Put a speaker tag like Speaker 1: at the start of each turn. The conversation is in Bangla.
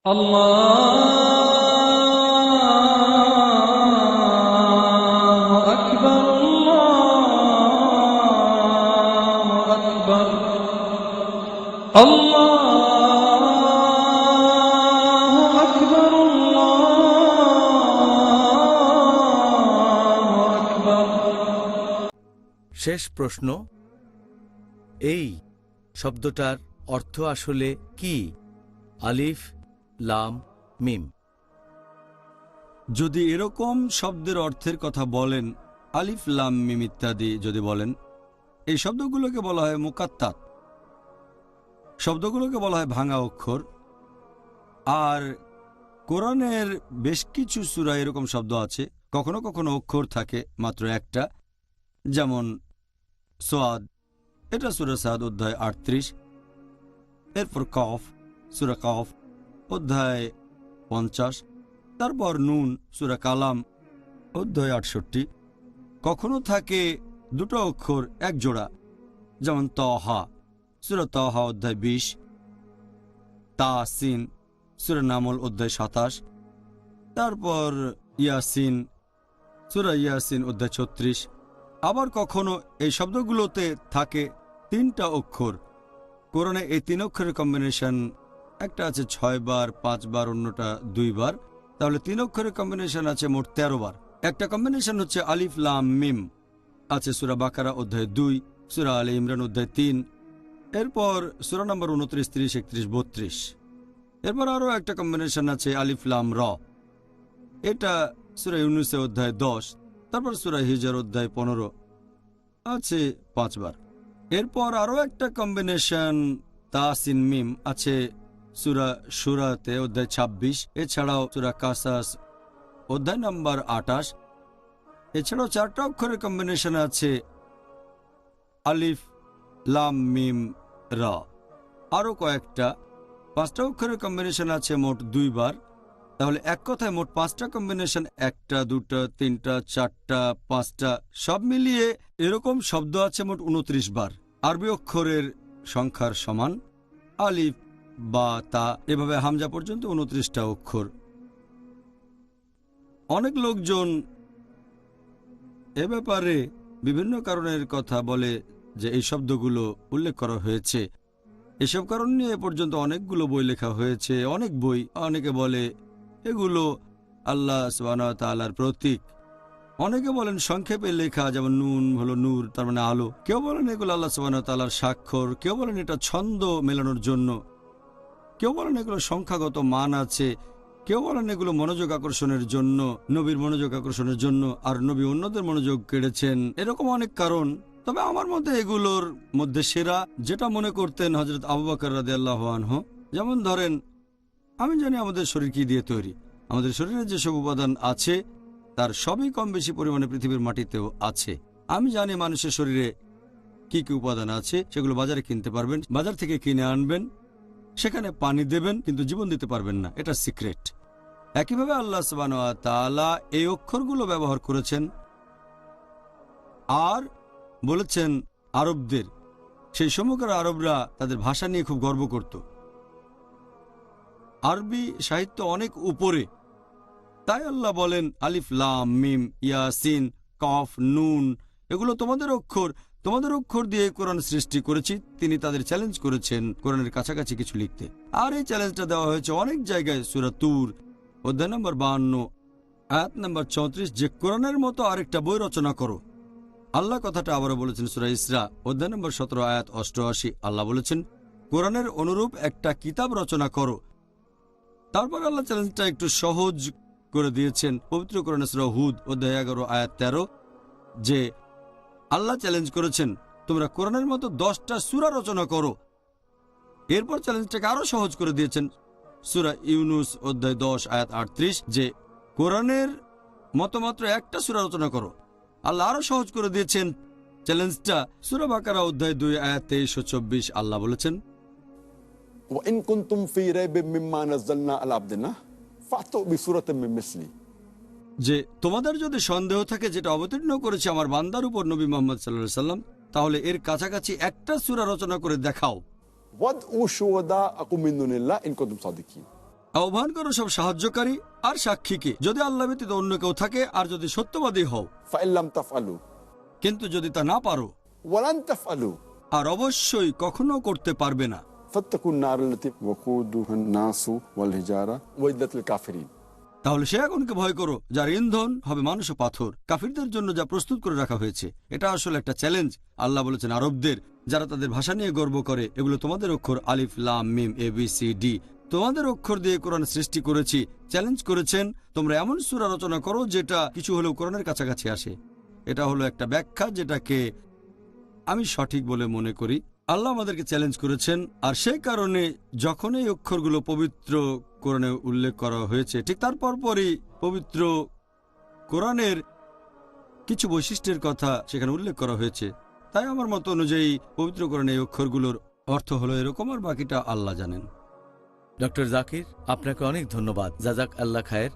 Speaker 1: আল্লাহু আকবার, আল্লাহু আকবার, আল্লাহু আকবার, আল্লাহু আকবার।
Speaker 2: শেষ প্রশ্ন, এই শব্দটার অর্থ আসলে কি? আলিফ, লাম, মিম।
Speaker 3: যদি এরকম শব্দের অর্থের কথা বলেন, আলিফ লাম মিম ইত্যাদি যদি বলেন, এই শব্দগুলোকে বলা হয় মুকাত্তাত, শব্দগুলোকে বলা হয় ভাঙা অক্ষর। আর কোরআনের বেশ কিছু সূরা এরকম শব্দ আছে, কখনো কখনো অক্ষর থাকে মাত্র একটা, যেমন সোয়াদ, এটা সূরা সাদ অধ্যায় 38। এরপর কফ, সূরা কফ অধ্যায় 50। তারপর নুন, সূরা কালাম অধ্যায় 68। কখনো থাকে দুটো অক্ষর এক জোড়া, যেমন তহা, সূরা তহা অধ্যায় 20। তাসিন, সূরা নামল অধ্যায় 27। তারপর ইয়াসিন, সূরা ইয়াসিন অধ্যায় 36। আবার কখনো এই শব্দগুলোতে থাকে তিনটা অক্ষর। কোরআনে এই তিন অক্ষরের কম্বিনেশন একটা আছে 6 বার, 5 বার, অন্যটা 2 বার, তাহলে তিন অক্ষরের কম্বিনেশন আছে মোট 13 বার। একটা কম্বিনেশন হচ্ছে আলিফ লাম মিম, আছে সূরা বাকারা অধ্যায় 2, সূরা আলে ইমরান অধ্যায় 3, এরপর সূরা নম্বর 29, 30, 31, 32। এরপর আরও একটা কম্বিনেশন আছে আলিফ লাম র, এটা সূরা ইউনূস অধ্যায় 10, তারপর সূরা হিজর অধ্যায় 15, আছে 5 বার। এরপর আরও একটা কম্বিনেশন তাসিন মিম আছে সূরা শুরাতে অধ্যায় 26, এছাড়াও সূরা কাসাস অধ্যায় নম্বর 28। এছাড়াও 4টা অক্ষরের কম্বিনেশন আছে আলিফ লাম মিম রা। আরও কয়েকটা 5টা অক্ষরের কম্বিনেশন আছে মোট 2 বার। তাহলে এক কথায় মোট 5টা কম্বিনেশন, 1টা 2টা 3টা 4টা 5টা সব মিলিয়ে এরকম শব্দ আছে মোট 29 বার। আরবি অক্ষরের সংখ্যার সমান। আলিফ বা তা এভাবে হামজা পর্যন্ত 29টা অক্ষর। অনেক লোকজন এ ব্যাপারে বিভিন্ন কারণের কথা বলে যে এই শব্দগুলো উল্লেখ করা হয়েছে। এসব কারণ নিয়ে এ পর্যন্ত অনেকগুলো বই লেখা হয়েছে, অনেক বই। অনেকে বলে এগুলো আল্লাহ সুবহানাহু ওয়া তাআলার প্রতীক, অনেকে বলেন সংক্ষেপে লেখা, যেমন নুন হলো নূর, তার মানে আলো। কেউ বলেন এগুলো আল্লাহ সুবহানাহু ওয়া তাআলার স্বাক্ষর, কেউ বলেন এটা ছন্দ মেলানোর জন্য, কেউ বলেন এগুলো সংখ্যাগত মান আছে, কেউ বলেন এগুলো মনোযোগ আকর্ষণের জন্য, নবীর মনোযোগ আকর্ষণের জন্য, আর নবী অন্যদের মনোযোগ কেড়েছেন, এরকম অনেক কারণ। তবে আমার মধ্যে এগুলোর মধ্যে সেরা যেটা মনে করতেন হযরত আবু বকর রাদিয়াল্লাহু আনহু, যেমন ধরেন আমি জানি আমাদের শরীর কি দিয়ে তৈরি, আমাদের শরীরে যেসব উপাদান আছে তার সবই কম বেশি পরিমাণে পৃথিবীর মাটিতেও আছে। আমি জানি মানুষের শরীরে কি কি উপাদান আছে, সেগুলো বাজারে কিনতে পারবেন, বাজার থেকে কিনে আনবেন, সেখানে পানি দেবেন, কিন্তু জীবন দিতে পারবেন না, এটা সিক্রেট। একইভাবে আল্লাহ সুবহানাহু ওয়া তাআলা এই অক্ষরগুলো ব্যবহার করেছেন আর বলেছেন আরবদের, সেই সময়কার আরবরা তাদের ভাষা নিয়ে খুব গর্ব করত। আরবি সাহিত্য অনেক উপরে, তাই আল্লাহ বলেন আলিফ লাম মিম ইয়াসিন কফ নুন, এগুলো তোমাদের অক্ষর, তোমাদের অক্ষর দিয়ে কোরআন সৃষ্টি করেছি। তিনি তাদের চ্যালেঞ্জ করেছেন কোরআনের কাছাকাছি কিছু লিখতে, আর এই চ্যালেঞ্জটা দেওয়া হয়েছে অনেক জায়গায়। সূরা তুর অধ্যায় নম্বর 52 আয়াত নম্বর 34, যে কোরআনের মতো আরেকটা বই রচনা করো। আল্লাহ কথাটা আবারও বলেছেন সূরা ইসরা অধ্যায় নম্বর 17 আয়াত 88। আল্লাহ বলেছেন কোরআনের অনুরূপ একটা কিতাব রচনা করো। তারপর আল্লাহ চ্যালেঞ্জটা একটু সহজ করে দিয়েছেন পবিত্র কোরআনে সূরা হুদ অধ্যায় 11 আয়াত 13, যে আল্লাহ চ্যালেঞ্জ করেছেন তোমরা কোরআনের মতো 10টা সূরা রচনা করো। এরপর চ্যালেঞ্জটাকে আরো সহজ করে দিয়েছেন সূরা ইউনূস অধ্যায় 10 আয়াত 38, যে কোরআনের মতো মাত্র একটা সূরা রচনা করো। আল্লাহ আরো সহজ করে দিয়েছেন চ্যালেঞ্জটা সূরা বাকারা অধ্যায় 2 আয়াত 23 ও 24। আল্লাহ বলেছেন
Speaker 4: وإن كنتم في ريب مما نزلنا على عبدنا فأتوا بسورة من مثله,
Speaker 3: যে তোমাদের যদি সন্দেহ থাকে যেটা অবতীর্ণ করেছে আমার বান্দার উপর নবী মুহাম্মদ সাল্লাল্লাহু আলাইহি সাল্লাম, তাহলে এর কাছাকাছি একটা সূরা রচনা করে দেখাও।
Speaker 4: وادعوا شهداءكم من دون الله إن كنتم صادقين.
Speaker 3: আহ্বান করো সব সাহায্যকারী আর সাক্ষীকে, যদি আল্লাহ ব্যতীত অন্য কেউ থাকে, আর যদি সত্যবাদী হও।
Speaker 4: فإن لم تفعلوا
Speaker 3: কিন্তু যদি তা না পারো,
Speaker 4: ولن تفعلوا
Speaker 3: আর অবশ্যই কখনো করতে পারবে না,
Speaker 4: فاتقوا النار التي وقودها الناس والحجارة وعدت للكافرين।
Speaker 3: তাহলে সে আগুনকে ভয় করো, যার ইন্ধন হবে মানুষ ও পাথর, কাফিরদের জন্য যা প্রস্তুত করে রাখা হয়েছে। এটা আসলে একটা চ্যালেঞ্জ। আল্লাহ বলেছেন আরবদের, যারা তাদের ভাষা নিয়ে গর্ব করে, এগুলো তোমাদের অক্ষর আলিফ লাম মিম ABCD, তোমাদের অক্ষর দিয়ে কোরআন সৃষ্টি করেছি। চ্যালেঞ্জ করেছেন তোমরা এমন সূরা রচনা করো যেটা কিছু হলেও কোরআনের কাছাকাছি আসে। এটা হলো একটা ব্যাখ্যা যেটাকে আমি সঠিক বলে মনে করি। আল্লাহ আমাদেরকে চ্যালেঞ্জ করেছেন, আর সেই কারণে যখন এই অক্ষরগুলো পবিত্র কোরআনে উল্লেখ করা হয়েছে, ঠিক তার পরপরই পবিত্র কোরআনের কিছু বৈশিষ্ট্যের কথা সেখানে উল্লেখ করা হয়েছে। তাই আমার মত অনুযায়ী পবিত্র কোরআনে এই অক্ষরগুলোর অর্থ হলো এরকম, আর বাকিটা আল্লাহ জানেন।
Speaker 2: ডক্টর জাকির, আপনাকে অনেক ধন্যবাদ। জাজাক আল্লাহ খায়ের।